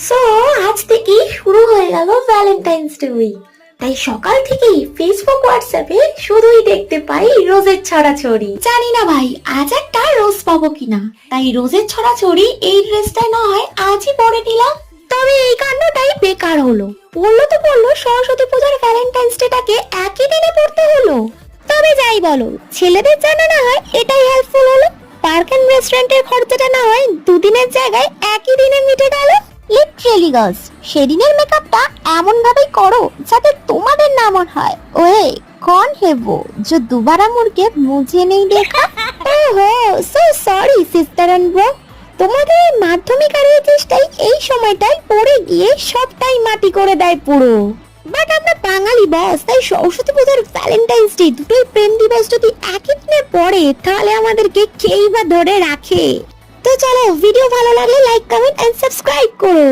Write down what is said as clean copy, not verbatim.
So আজ থেকেই শুরু হয়ে গেল ভ্যালেন্টাইন্স ডে উইক। তাই সকাল থেকেই ফেসবুক হোয়াটসঅ্যাপে শুধুই দেখতে পাই রোজের ছড়াছড়ি। জানি না ভাই আজ একটা রোজ পাবো কিনা, তাই রোজের ছড়াছড়ি এই ড্রেসটা না হয় আজই পরে নিলাম। তবে এই কাণ্ডটাই বেকার হলো। পড়লো তো পড়লো সরস্বতী পূজার ভ্যালেন্টাইন্স ডেটাকে একই দিনে পড়তে হলো। তবে যাই বলো, ছেলেদের জন্য না হয় এটাই হেল্পফুল হলো। পার্ক এন্ড রেস্টুরেন্টের খরচাটা না হয় দুদিনের জায়গায় একই দিনে মিটে গেল। লিটারেলি গার্লস, সেদিনের মেকআপটা এমন ভাবেই করো যাতে তোমাদের না মনে হয় ওয়ে कौन है वो जो दोबारा मुड़ के मुझे नहीं देखा। ओहो so sorry sister and bro, তোমাদের এই মাধ্যমিক আর চেষ্টাই এই সময়টাই পড়ে গিয়ে সবটাই মাটি করে দেয় পুরো। বাট আমরা বাঙালি বস, তাই সরস্বতী পূজার ভ্যালেন্টাইন্স ডে দুটোই প্রেম দিবস যদি একই দিনে পড়ে তাহলে আমাদেরকে কেই বা ধরে রাখে। তো চলো, ভিডিও ভালো লাগলে লাইক কমেন্ট এন্ড সাবস্ক্রাইব করো।